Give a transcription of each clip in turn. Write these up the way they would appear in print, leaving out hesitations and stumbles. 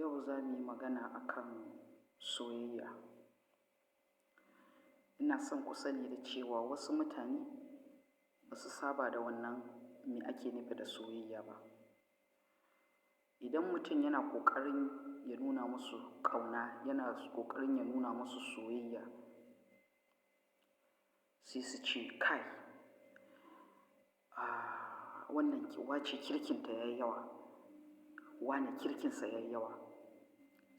Yau za mu yi magana akan soyayya. Ina son ku sani da cewa wasu mutane ba su saba da wannan me ake nufi da soyayya ba. Idan mutum yana ƙoƙarin ya nuna musu ƙauna, yana ƙoƙarin ya nuna musu soyayya, sai su ce kai, wannan wace kirkinta ya yi yawa, wane kirkinsa ya yi yawa.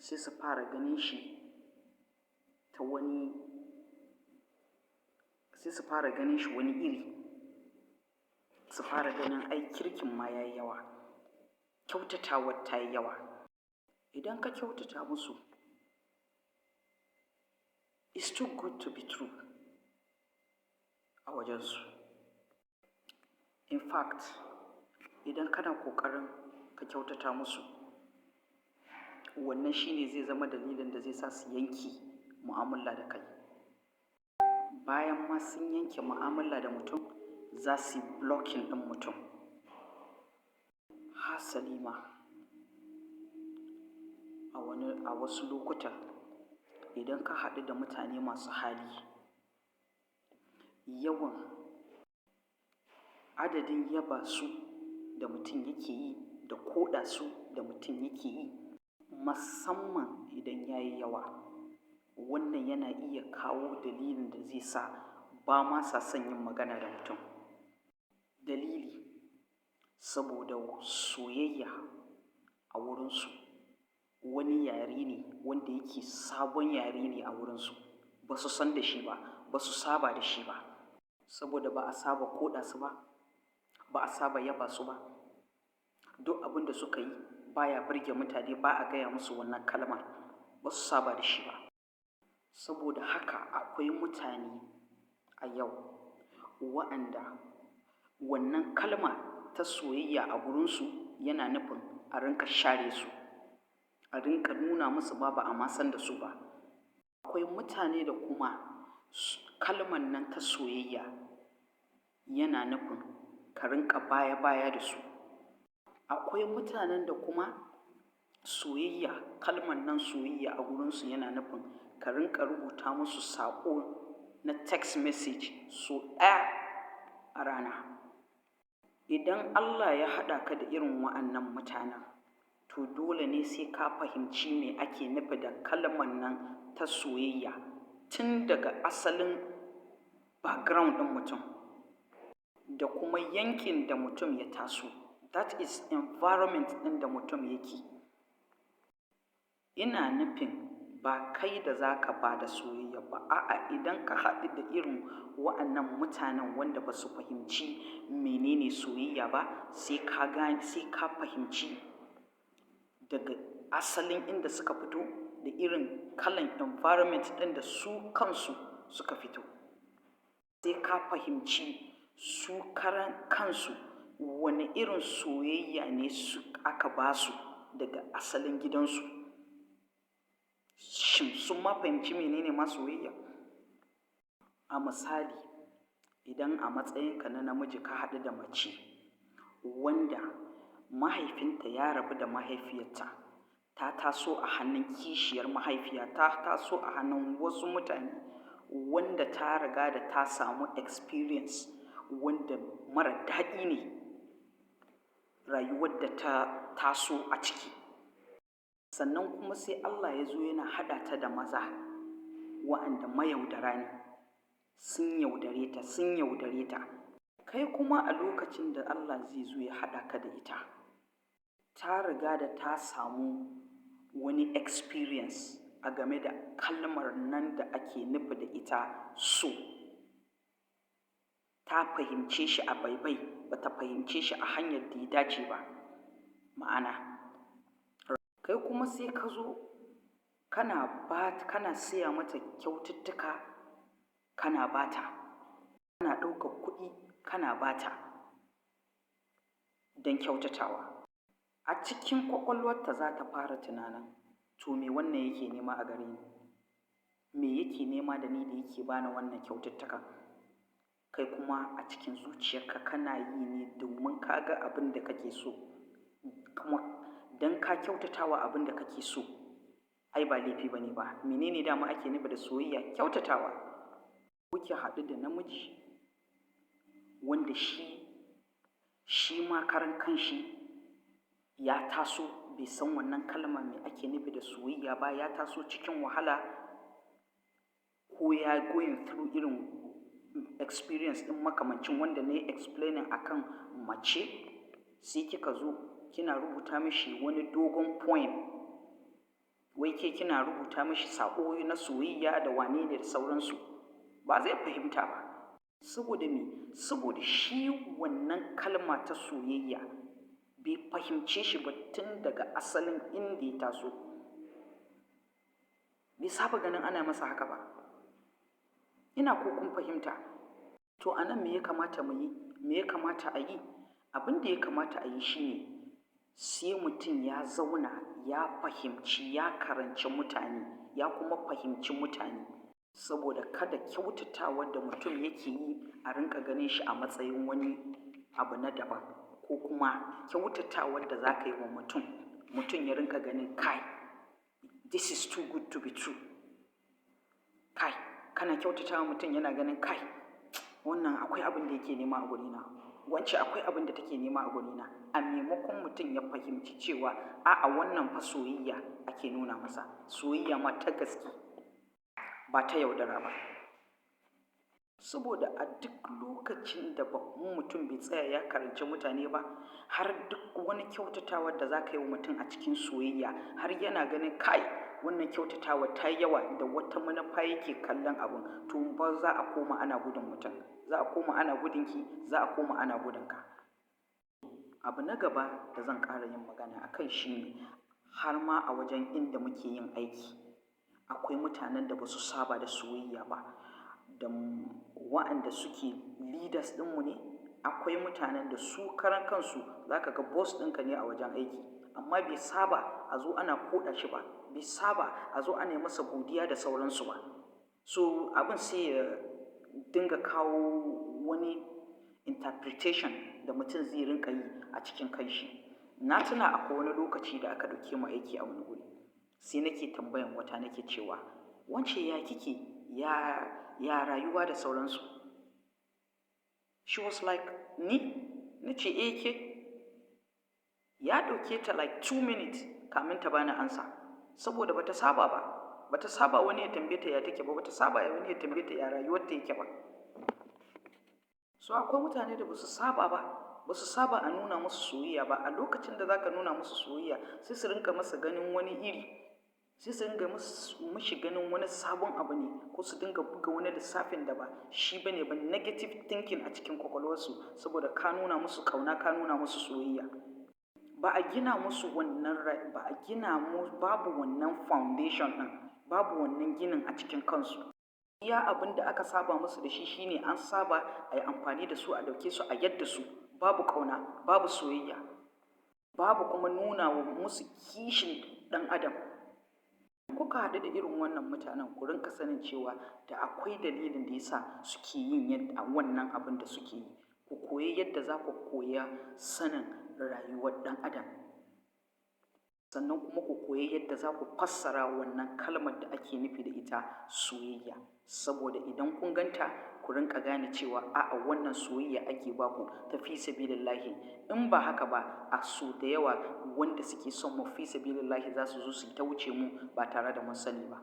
Sai su fara ganin shi ta wani, sai su fara ganin shi wani iri, su fara ganin ai kirkin ma ya yi yawa, kyautatawar ta yi yawa. Idan ka kyautata musu, it's too good to be true a wajensu. In fact, idan kana ƙoƙarin ka kyautata musu, wannan shi ne zai zama dalilin da zai sa su yanke mu'amala da kai. Bayan ma sun yanke mu'amala da mutum, za su yi blocking ɗin mutum. Hasali ma, a wasu lokutan idan ka haɗu da mutane masu hali, yawan adadin yaba su da mutum yake yi da koɗa su da mutum yake yi, musamman idan ya yi yawa, wannan yana iya kawo dalilin da zai sa ba ma sa son yin magana da mutum. Dalili, saboda soyayya a wurinsu wani yare ne wanda yake sabon yare ne a wurinsu. Ba su san da shi ba, ba su saba da shi ba, saboda ba a saba koɗa su ba, ba a saba yaba su ba. Duk abin da suka yi baya burge mutane, ba a gaya musu wannan kalmar, ba su saba da shi ba. Saboda haka akwai mutane a yau wa'anda wannan kalma ta soyayya a gurinsu yana nufin a rinƙa share su, a rinƙa nuna musu ba a ma san da su ba. Akwai mutane da kuma kalman nan ta soyayya yana nufin ka rinƙa baya-baya da su. Akwai mutanen da kuma soyayya, kalman nan soyayya a gurinsu yana nufin ka rinƙa rubuta musu saƙo na text message sau ɗaya a rana. Idan Allah ya haɗa ka da irin wa'annan mutanen, to dole ne sai ka fahimci me ake nufi da kalman nan ta soyayya tun daga asalin background ɗin mutum da kuma yankin da mutum ya taso, that is environment ɗin da mutum yake. Ina nufin ba kai da za ka ba da soyayya ba, a'a, idan ka haɗu da irin wa'annan mutanen wanda ba su fahimci menene soyayya ba, sai ka fahimci daga asalin inda suka fito da irin kalan environment ɗin da su kansu suka fito. Sai ka fahimci su karan kansu wane irin soyayya ne aka ba su daga asalin gidansu. Shin sun ma fahimci menene ma soyayya? A misali, idan a matsayinka na namiji ka haɗu da mace wanda mahaifinta ya rabu da mahaifiyarta, ta taso a hannun kishiyar mahaifiya, ta taso a hannun wasu mutane wanda ta riga da ta samu experience wanda mara daɗi ne rayuwar da ta taso a ciki. Sannan kuma sai Allah ya zo yana haɗa ta da maza wa'anda mayaudara ne, sun yaudare ta. Kai kuma a lokacin da Allah zai zo ya haɗa ka da ita, ta riga da ta samu wani experience a game da kalmar nan da ake nufi da ita so. Ta fahimce shi a baibai, ba ta fahimce shi a hanyar da ya dace ba. Ma'ana, kai kuma sai ka zo kana siya mata kyaututtuka, kana bata, kana ɗaukar kuɗi kana bata don kyautatawa. A cikin ƙwaƙwalwarta za ta fara tunanin, to me wannan yake nema a gare ni? Me yake nema da ni da yake bani wannan kyaututtukan? Kai kuma a cikin zuciyarka kana yi ne domin ka ga abin da kake so, kuma don ka kyautatawa abin da kake so ai ba laifi ba ne ba. Menene dama ake nufi da soyayya? Kyautatawa. Kuke haɗu da namiji wanda shi ma karan kanshi ya taso bai san wannan kalma me ake nufi da soyayya ba, ya taso cikin wahala ko ya going through irin experience ɗin makamancin wanda na yi explaining akan mace, sai kika zo kina rubuta mishi wani dogon poem, wai ke kina rubuta mishi saƙo na soyayya da wane ne da sauransu, ba zai fahimta ba. Saboda me? Saboda shi wannan kalma ta soyayya bai fahimce shi ba tun daga asalin inda ya taso. Bai saba ganin ana masa haka ba. Ina ko kun fahimta? To a nan me ya kamata mu yi? Me ya kamata a yi? Abin da ya kamata a yi shi ne sai mutum ya zauna ya fahimci, ya karanci mutane, ya kuma fahimci mutane. Saboda kada kyautatawar da mutum yake yi a rinƙa ganin shi a matsayin wani abu na daban, ko kuma kyautatawar da za ka yi wa mutum ya rinƙa ganin kai, this is too good to be true. Kai, kana kyautatawa mutum yana ganin kai, wannan akwai abin da yake nema a gurina, wance akwai abin da take nema a gurina. A maimakon mutum ya fahimci cewa a'a wannan fa soyayya ake nuna masa, soyayya ma ta gaske ba ta yaudara ba. Saboda a duk lokacin da mutum bai tsaya ya karanci mutane ba, har duk wani kyautatawar da za ka yi wa mutum a cikin soyayya har yana ganin kai, wannan kyautatawar ta yi yawa da wata manufa yake kallon abun, to ba za a koma ana gudun mutum, za a koma ana gudunki, za a koma ana gudunka. Abu na gaba da zan ƙara yin magana a kai shi ne, har ma a wajen inda muke yin aiki akwai mutanen da ba su saba da soyayya ba, da wa'anda suke leaders ɗinmu ne. Akwai mutanen da su karan kansu za ka ga boss ɗinka ne a wajen aiki, amma bai saba a zo ana koɗa shi ba, bai saba a zo ana masa godiya da sauransu ba. So abin sai ya dinga kawo wani interpretation da mutum zai rinƙa yi a cikin kanshi. Na tuna akwai wani lokaci da aka ɗauke mu aiki a wani guri, sai nake tambayan wata nake cewa, wance ya kike, ya rayuwa da sauransu. She was like, ni? Nace ke? Ya ɗauke ta like 2 minutes kamin ta bani ansa, saboda bata saba ba. Bata saba wani ya tambaye ta ya take ba, bata saba wani ya tambaye ta ya rayuwar ta yake ba. So akwai mutane da basu saba ba, basu saba a nuna musu soyayya ba. A lokacin da zaka nuna musu soyayya sai su rinka masa ganin wani iri, sai su ringa mishi ganin wani sabon abu ne, ko su dinga buga wani lissafin da ba shi bane ba, negative thinking a cikin kwakwalwarsu, saboda ka nuna musu ƙauna, ka nuna musu soyayya. Ba a gina musu wannan babu wannan foundation ɗin, babu wannan ginin a cikin kansu. Iya abin da aka saba musu da shi shine an saba a yi amfani da su, a ɗauke su, a yadda su, babu ƙauna, babu soyayya, babu kuma nuna musu kishin ɗan adam. Kuka haɗu da irin wannan mutanen, ku rinka sanin cewa da akwai dalilin da yasa suke yin wannan abin da suke yi. Ku koyi yadda za ku koya sanin rayuwar ɗan adam, sannan kuma ku koyi yadda za ku fassara wannan kalmar da ake nufi da ita soyayya. Saboda idan kun ganta, ku rinka gane cewa a'a wannan soyayya ake baku ta fi sabilillahi. In ba haka ba, a so da yawa wanda suke son mu fi sabilillahi za su zo su ta wuce mu ba tare da mun sani ba.